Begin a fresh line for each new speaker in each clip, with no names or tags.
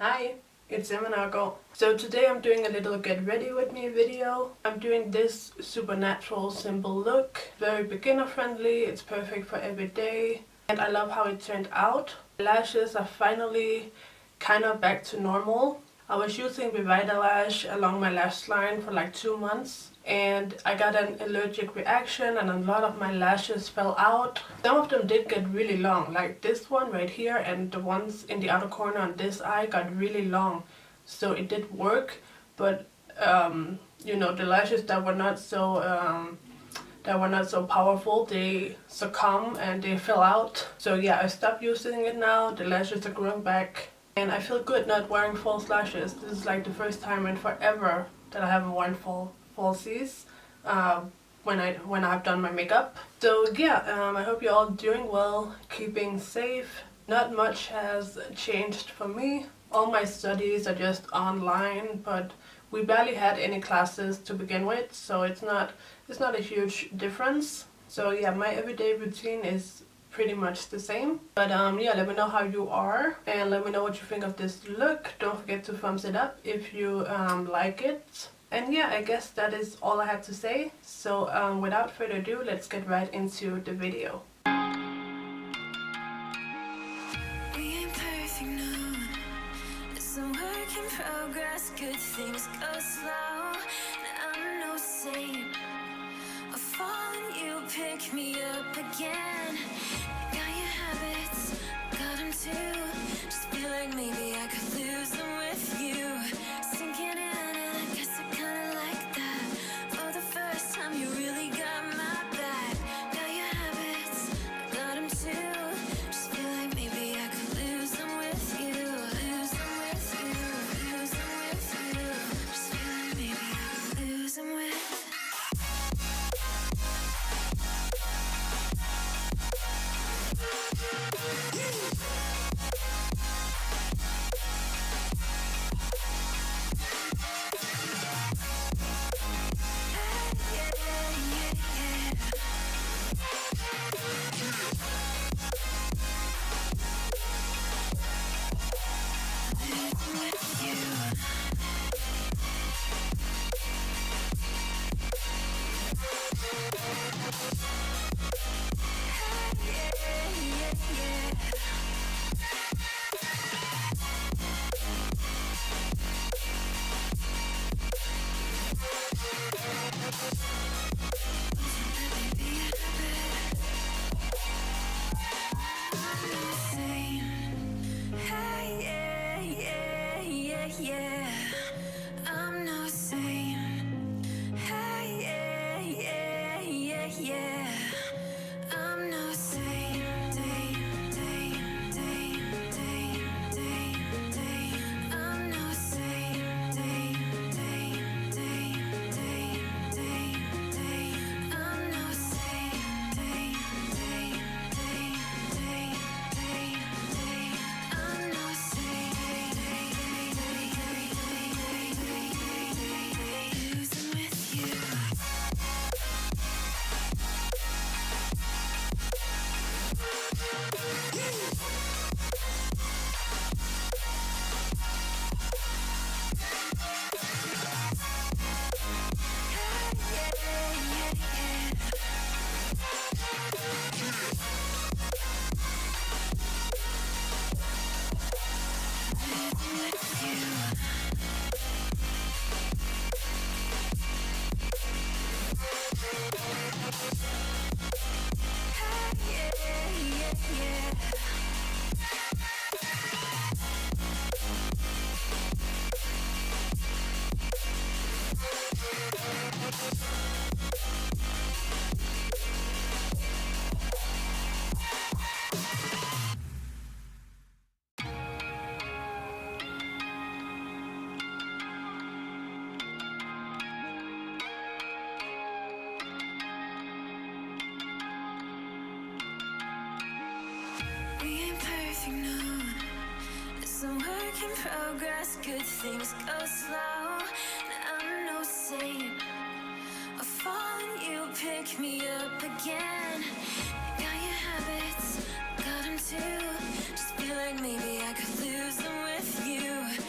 Hi, it's Nørgaard. So today I'm doing a little get ready with me video. I'm doing this super natural, simple look. Very beginner friendly, it's perfect for every day. And I love how it turned out. The lashes are finally kind of back to normal. I was using Lash along my lash line for like 2 months. And I got an allergic reaction and a lot of my lashes fell out. Some of them did get really long, like this one right here, and the ones in the outer corner on this eye got really long. So it did work, but you know, the lashes that were not so powerful, they succumb and they fell out. So yeah, I stopped using it now. The lashes are growing back and I feel good not wearing false lashes. This is like the first time in forever that I haven't worn falsies when I've done my makeup. So yeah, I hope you're all doing well, keeping safe. Not much has changed for me. All my studies are just online, but we barely had any classes to begin with, so it's not a huge difference. So yeah, my everyday routine is pretty much the same. But yeah, let me know how you are and let me know what you think of this look. Don't forget to thumbs it up if you like it. And yeah, I guess that is all I had to say. So without further ado, let's get right into the video.
Progress, good things go slow. I'm no saint. I fall and you pick me up again. Got your habits, got them too. Just feel like maybe I could lose them with you. Sinking in, and I guess I kinda like that. For the first time, you really got my back. Got your habits, got them too. Just feel like maybe I could lose them with you. Lose them with you. Some work in progress, good things go slow. I'm no saint. I fall and you pick me up again. Got your habits, got them too. Just feel like maybe I could lose them with you.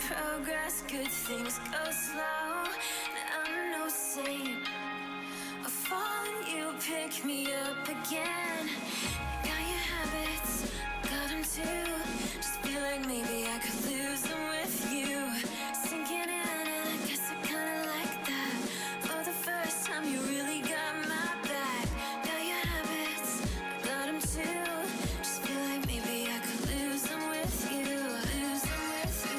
progress, good things go slow. And I'm no saint. I fall and you pick me up again. Got your habits, got them too. Just feel like maybe I could lose them with you. Sinking in and I guess I kinda like that. For the first time you really got my back. Got your habits, got them too. Just feel like maybe I could lose them with you. Lose them with you,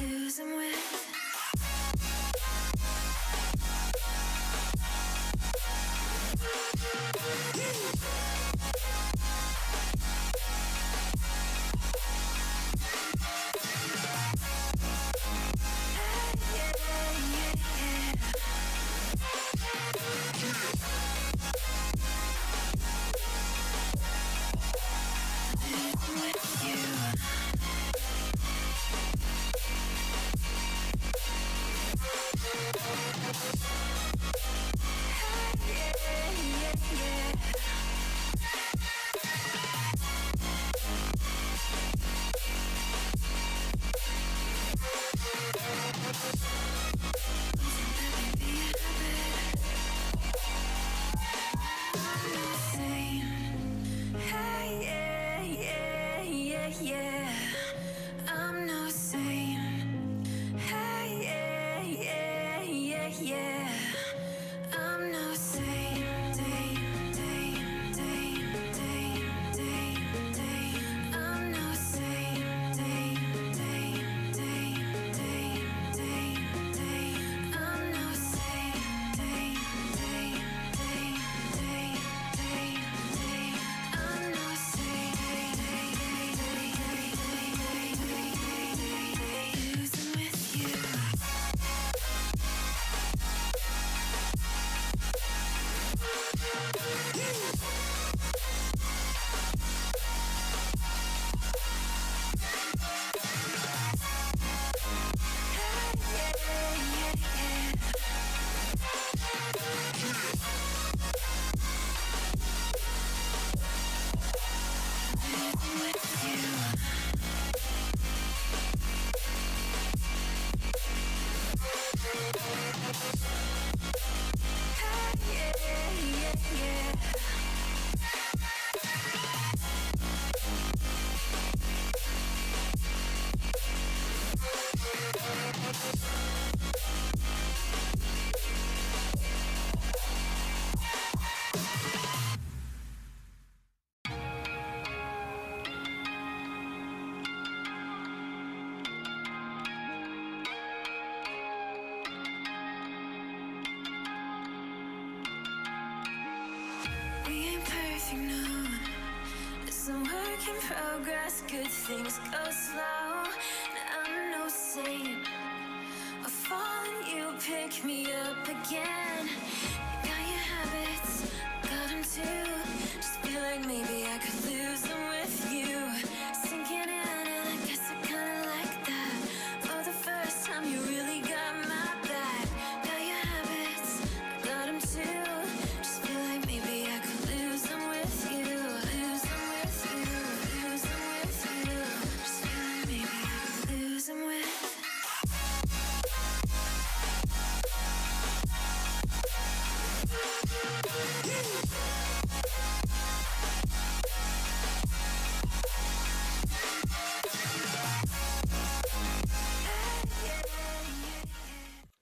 lose them with you. Just feel like maybe I could lose them with you. In progress, good things go slow. Now I'm no saint. I fall and you pick me up again. Got your habits, got them too. Just feel like maybe I could lose them with you. Sinking in and I guess I kinda like that. For the first time you really got my back. Got your habits, got them too. Just feel like maybe I could lose them with you. Lose them with you.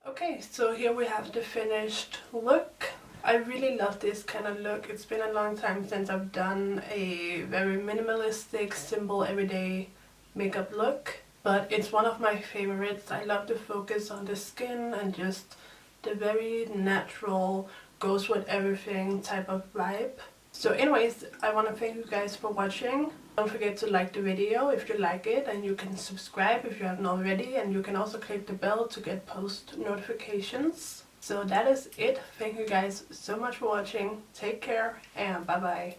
Okay, so here we have the finished look. I really love this kind of look. It's been a long time since I've done a very minimalistic, simple, everyday makeup look, but it's one of my favorites. I love the focus on the skin and just the very natural, goes with everything type of vibe. So anyways, I want to thank you guys for watching. Don't forget to like the video if you like it, and you can subscribe if you haven't already, and you can also click the bell to get post notifications. So that is it. Thank you guys so much for watching. Take care and bye bye.